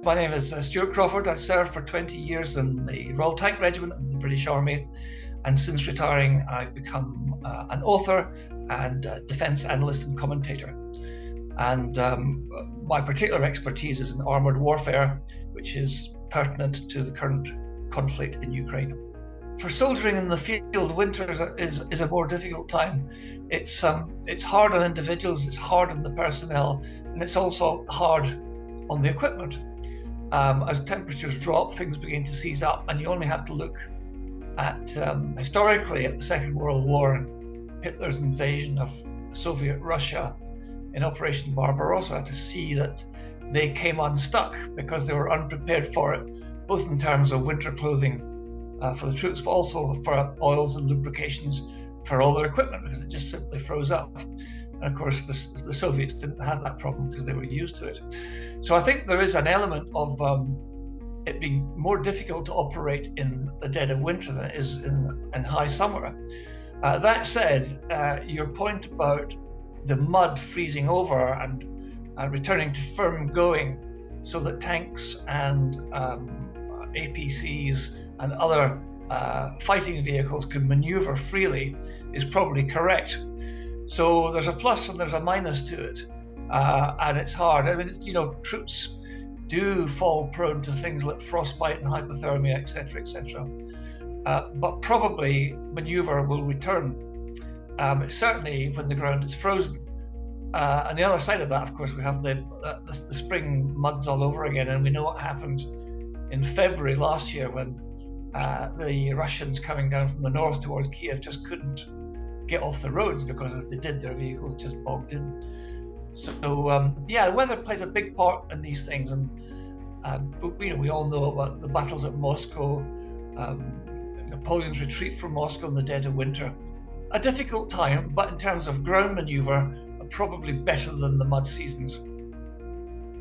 My name is Stuart Crawford. I served for 20 years in the Royal Tank Regiment in the British Army, and since retiring I've become an author and defence analyst and commentator. And my particular expertise is in armoured warfare, which is pertinent to the current conflict in Ukraine. For soldiering in the field, winter is a more difficult time. It's hard on individuals, it's hard on the personnel, and it's also hard on the equipment. As temperatures drop, things begin to seize up, and you only have to look at historically at the Second World War and Hitler's invasion of Soviet Russia in Operation Barbarossa to see that they came unstuck because they were unprepared for it, both in terms of winter clothing for the troops, but also for oils and lubrications for all their equipment, because it just simply froze up. And of course, the Soviets didn't have that problem because they were used to it. So I think there is an element of it being more difficult to operate in the dead of winter than it is in high summer. That said, your point about the mud freezing over and returning to firm going so that tanks and APCs and other fighting vehicles can maneuver freely is probably correct. So there's a plus and there's a minus to it, and it's hard. I mean, troops do fall prone to things like frostbite and hypothermia, etc., etc. But probably maneuver will return, certainly when the ground is frozen. On the other side of that, of course, we have the spring muds all over again, and we know what happened in February last year when the Russians coming down from the north towards Kiev just couldn't get off the roads, because if they did, their vehicles just bogged in. So the weather plays a big part in these things, and we all know about the battles at Moscow, Napoleon's retreat from Moscow in the dead of winter. A difficult time, but in terms of ground maneuver, probably better than the mud seasons.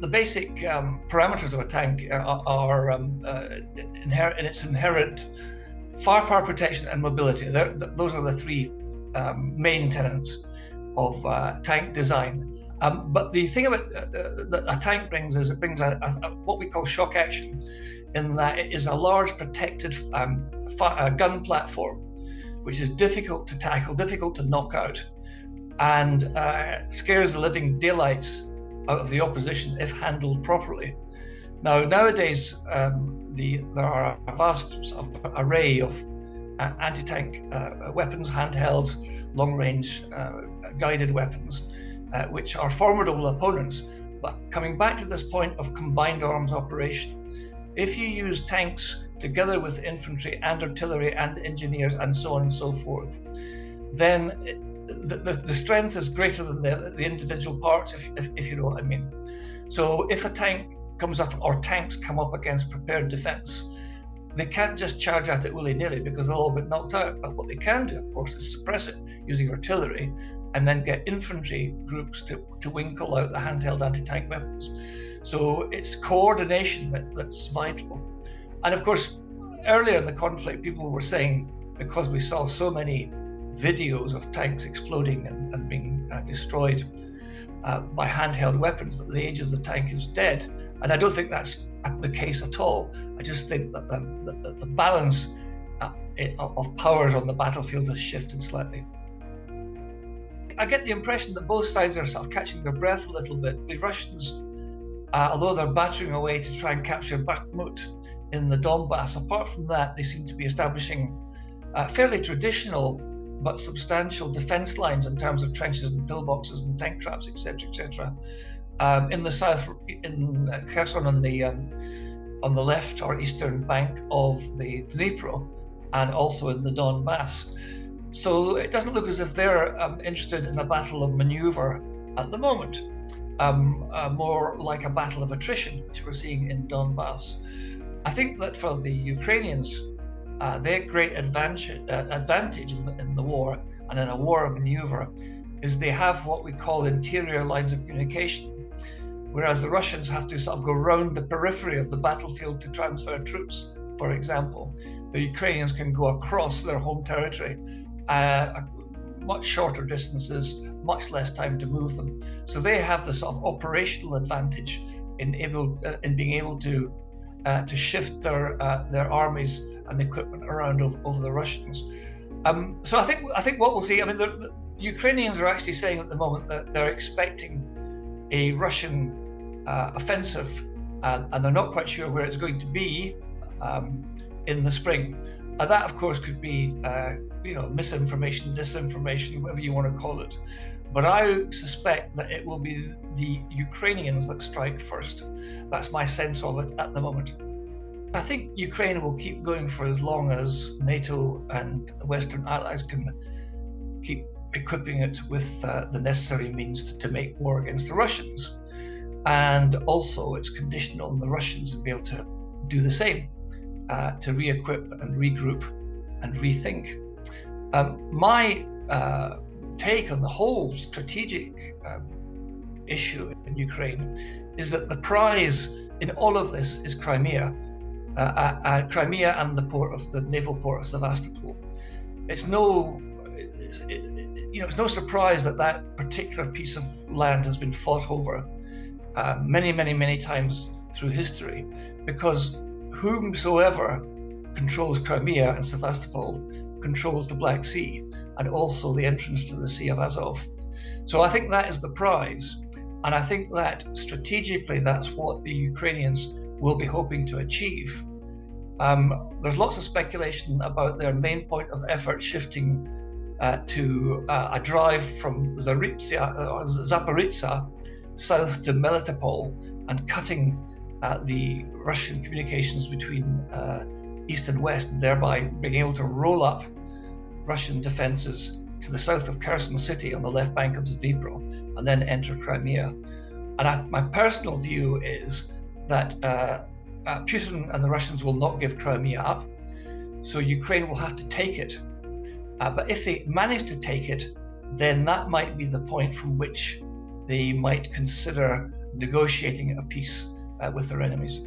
The basic parameters of a tank are inherent in its inherent firepower, protection, and mobility. Those are the three main tenets of tank design. But the thing about that a tank brings is it brings a what we call shock action, in that it is a large protected gun platform, which is difficult to tackle, difficult to knock out, and scares the living daylights out of the opposition if handled properly. Now, nowadays, there are a vast array of anti-tank weapons, handheld, long-range guided weapons, which are formidable opponents. But coming back to this point of combined arms operation, if you use tanks together with infantry and artillery and engineers and so on and so forth, then the strength is greater than the individual parts, if you know what I mean. So if a tank comes up, or tanks come up against prepared defense, they can't just charge at it willy-nilly because they'll all get knocked out. But what they can do, of course, is suppress it using artillery, and then get infantry groups to winkle out the handheld anti-tank weapons. So it's coordination that's vital. And of course, earlier in the conflict, people were saying, because we saw so many videos of tanks exploding and being destroyed by handheld weapons, that the age of the tank is dead. And I don't think that's the case at all. I just think that the balance of powers on the battlefield has shifted slightly. I get the impression that both sides are sort of catching their breath a little bit. The Russians, although they're battering away to try and capture Bakhmut in the Donbass, apart from that, they seem to be establishing fairly traditional but substantial defense lines in terms of trenches and pillboxes and tank traps, etc., etc. In the south, in Kherson, on the left or eastern bank of the Dnipro, and also in the Donbass. So it doesn't look as if they're interested in a battle of maneuver at the moment, more like a battle of attrition, which we're seeing in Donbass. I think that for the Ukrainians, their great advantage in the war, and in a war of maneuver, is they have what we call interior lines of communication, whereas the Russians have to sort of go round the periphery of the battlefield to transfer troops, for example. The Ukrainians can go across their home territory, much shorter distances, much less time to move them. So they have the sort of operational advantage in being able to shift their armies and equipment around over the Russians. So I think what we'll see. I mean, the Ukrainians are actually saying at the moment that they're expecting a Russian offensive, and they're not quite sure where it's going to be in the spring. That, of course, could be misinformation, disinformation, whatever you want to call it. But I suspect that it will be the Ukrainians that strike first. That's my sense of it at the moment. I think Ukraine will keep going for as long as NATO and Western allies can keep equipping it with the necessary means to make war against the Russians. And also it's conditional on the Russians to be able to do the same, to re-equip and regroup and rethink. My take on the whole strategic issue in Ukraine is that the prize in all of this is Crimea. Crimea and the naval port of Sevastopol. It's no surprise that particular piece of land has been fought over many times through history, because whomsoever controls Crimea and Sevastopol controls the Black Sea and also the entrance to the Sea of Azov. So I think that is the prize, and I think that strategically that's what the Ukrainians will be hoping to achieve. There's lots of speculation about their main point of effort shifting to a drive from Zaporizhzhia south to Melitopol and cutting the Russian communications between east and west, and thereby being able to roll up Russian defenses to the south of Kherson city on the left bank of the Dnipro and then enter Crimea. And my personal view is that Putin and the Russians will not give Crimea up, so Ukraine will have to take it. But if they manage to take it, then that might be the point from which they might consider negotiating a peace with their enemies.